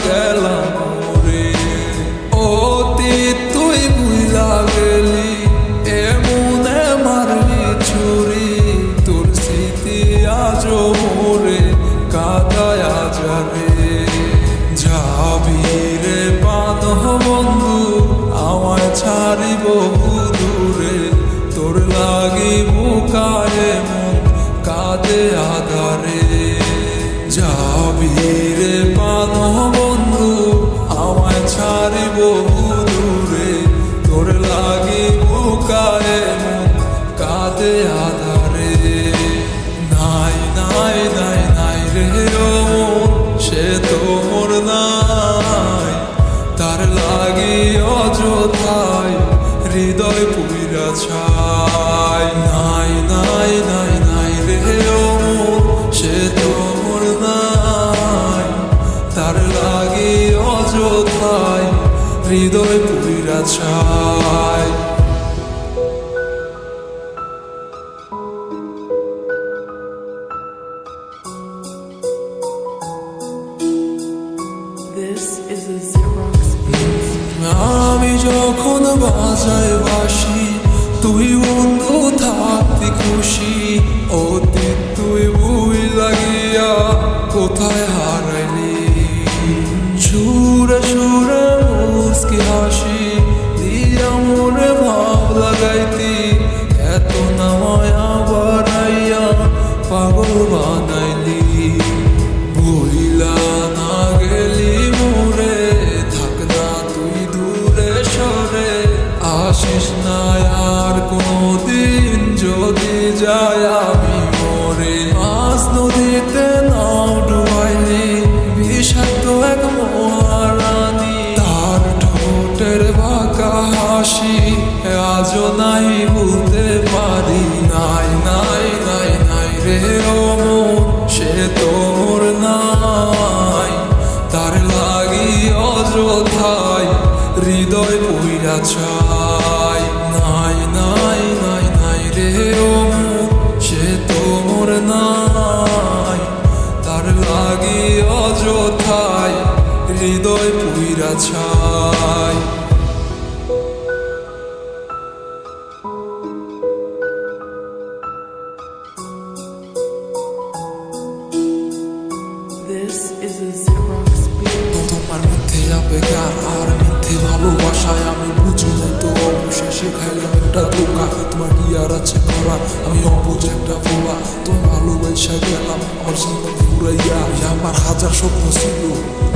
গেলাম রে। অতীত তুই ভুইলা গেলি, এমনে মারলি ছুরি, তোর স্মৃতি আজও মোরে কাঁদায়া যাবে। যাবি রে বাঁধ বন্ধু আমায় ছাড়ি বহু দূরে, তোর লাগি বুকায় মন কাঁদে আধারে। যাবি রে বাঁধ বন্ধু আমায় ছাড়ি বহু দূরে, তোর লাগি বুকায় মন কাঁদে আধারে। নাই নাই নাই নাই রে ও মন, সে তো মোর নাই, তার লাগি অযথায় হৃদয় পুইরা ছাই। নাই নাই নাই নাই রে ও মন, সে তো মোর নাই, তার লাগি অযথায় হৃদয় পুইরা ছাই। আমি যখন বাজায় বাসি, তুই বন্ধু থাকতি খুশি, অতীত তুই বুই লাগিয়া কোথায় হারাইলি। সুরে সুরে মুস্কি হাসি দিয়া মোরে ভাব লাগাইতি, এত না মায়া বাড়াইয়া পাগল বানাইলি। ভুইলা না গেলি মোরে, থাক না তুই দূরে সরে, আসিস না আর কোনদিন যদি যায় আমি মরে। মাছ নদীতে নাও ডুবাইলি, বিষাক্ত এক মহারানী, তার ঠোঁটের বাঁকা হাসি আজও নাই ভুলতে পারি। নাই নাই নাই নাই রে ও মন, সে তোর নাই, তার লাগি অযথায় হৃদয় পুইরা ছাই। নাই নাই নাই নাই রে ও মন, সে তোর নাই, তার লাগি অযথায় হৃদয় পুইরা ছাই। তোমার মিথ্যে আবেগার আর মিথ্যে ভালোবাসায় আমি বুঝি না তো অবশেষে খাইলাম একটা ধোকা। তোমার কি আর আছে করা, আমি অবুঝ একটা ফোলা, তোমার ভালোবাসা গেলাম আমার জীবন ফুরাইয়া। আমার হাজার স্বপ্ন ছিল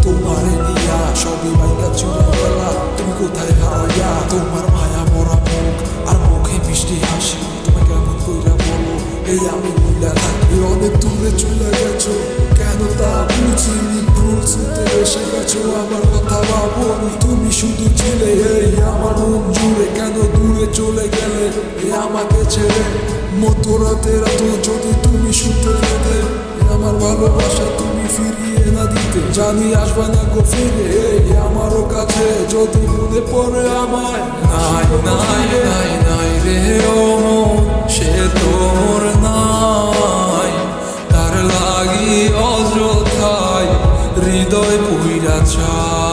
তোমারে নিয়া, সবই বাইকা চুরা গেলা তুমি কোথায় হারাইয়া। তোমার মায়া মরা মুখ আর মুখে মিষ্টি হাসি, তোমার কেমন কইরা বলো এই আমি বইলা থাকি। অনেক দূরে চলে গেছো কেন তা বুঝিনি, ভুল শুনতে এসে গেছো আমার কথা ভাবোনি। তুমি শুধু ছিলে এই আমার মন জুড়ে, কেন দূরে চলে গেলে আমাকে ছেড়ে। মধ্যরাতের এত যদি তুমি শুনতে পেতে, আমার ভালোবাসা তুমি ফিরিয়ে না দিতে, জানি আসবে না গো ফিরে আমারও কাছে যদি মনে পড়ে আমায়। নাই নাই নাই নাই রে ও মন, সে তোর নাই, তার লাগি অযথায় হৃদয় পুইরা ছাই।